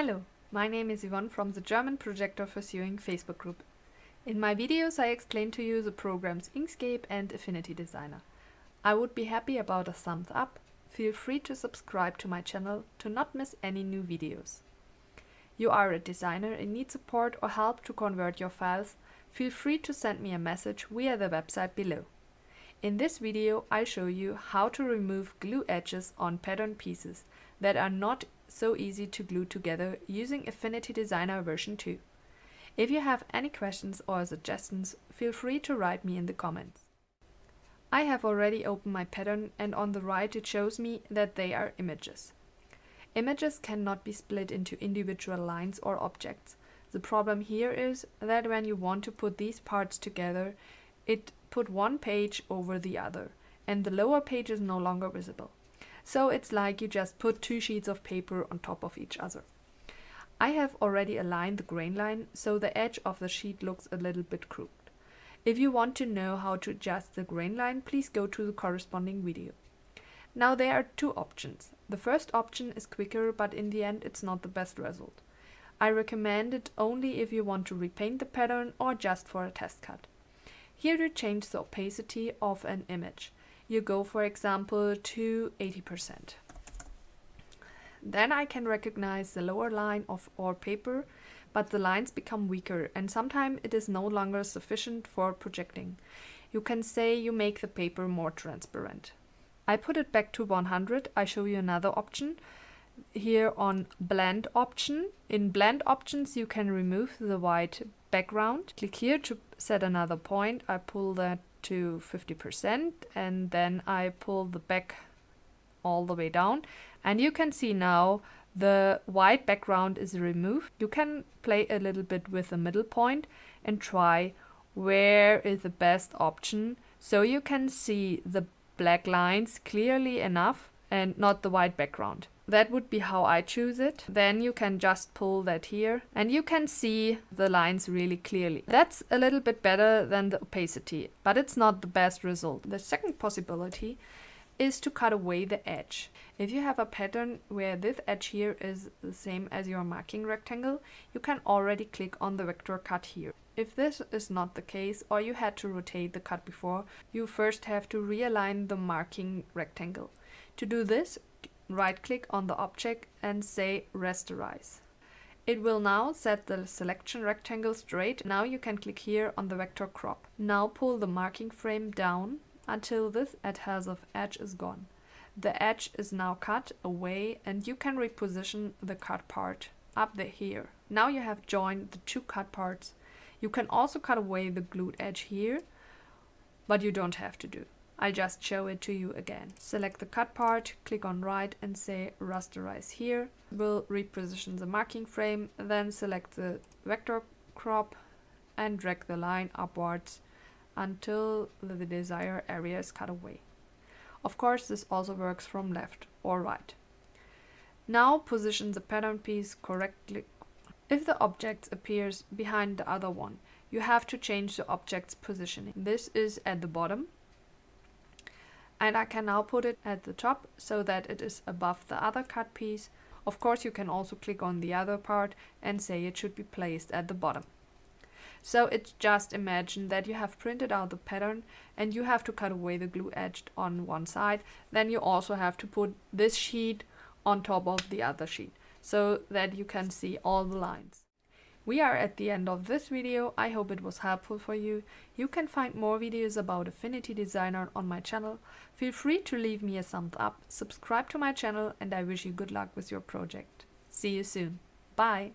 Hello, my name is Yvonne from the German Projector for Sewing Facebook group. In my videos I explain to you the programs Inkscape and Affinity Designer. I would be happy about a thumbs up. Feel free to subscribe to my channel to not miss any new videos. You are a designer and need support or help to convert your files, feel free to send me a message via the website below. In this video I'll show you how to remove glue edges on pattern pieces that are not so easy to glue together using Affinity Designer version 2. If you have any questions or suggestions, feel free to write me in the comments. I have already opened my pattern and on the right it shows me that they are images. Images cannot be split into individual lines or objects. The problem here is that when you want to put these parts together, it put one page over the other and the lower page is no longer visible. So it's like you just put two sheets of paper on top of each other. I have already aligned the grain line so the edge of the sheet looks a little bit crooked. If you want to know how to adjust the grain line, please go to the corresponding video. Now there are two options. The first option is quicker, but in the end it's not the best result. I recommend it only if you want to repaint the pattern or just for a test cut. Here you change the opacity of an image. You go, for example, to 80%. Then I can recognize the lower line of our paper, but the lines become weaker and sometimes it is no longer sufficient for projecting. You can say you make the paper more transparent. I put it back to 100. I show you another option. Here on blend option. In blend options you can remove the white background. Click here to set another point. I pull that to 50% and then I pull the back all the way down and you can see now the white background is removed. You can play a little bit with the middle point and try where is the best option so you can see the black lines clearly enough and not the white background. That would be how I choose it. Then you can just pull that here and you can see the lines really clearly. That's a little bit better than the opacity, but it's not the best result. The second possibility is to cut away the edge. If you have a pattern where this edge here is the same as your marking rectangle, you can already click on the vector cut here. If this is not the case or you had to rotate the cut before, you first have to realign the marking rectangle. To do this, right-click on the object and say Rasterize. It will now set the selection rectangle straight. Now you can click here on the vector crop. Now pull the marking frame down until this adhesive edge is gone. The edge is now cut away and you can reposition the cut part up here. Now you have joined the two cut parts. You can also cut away the glued edge here, but you don't have to do. I'll just show it to you again. Select the cut part, click on right and say Rasterize here. We'll reposition the marking frame, then select the vector crop and drag the line upwards until the desired area is cut away. Of course, this also works from left or right. Now position the pattern piece correctly. If the object appears behind the other one, you have to change the object's positioning. This is at the bottom. And I can now put it at the top so that it is above the other cut piece. Of course, you can also click on the other part and say it should be placed at the bottom. So it's just imagine that you have printed out the pattern and you have to cut away the glue edge on one side. Then you also have to put this sheet on top of the other sheet so that you can see all the lines. We are at the end of this video. I hope it was helpful for you. You can find more videos about Affinity Designer on my channel. Feel free to leave me a thumbs up, subscribe to my channel, and I wish you good luck with your project. See you soon. Bye!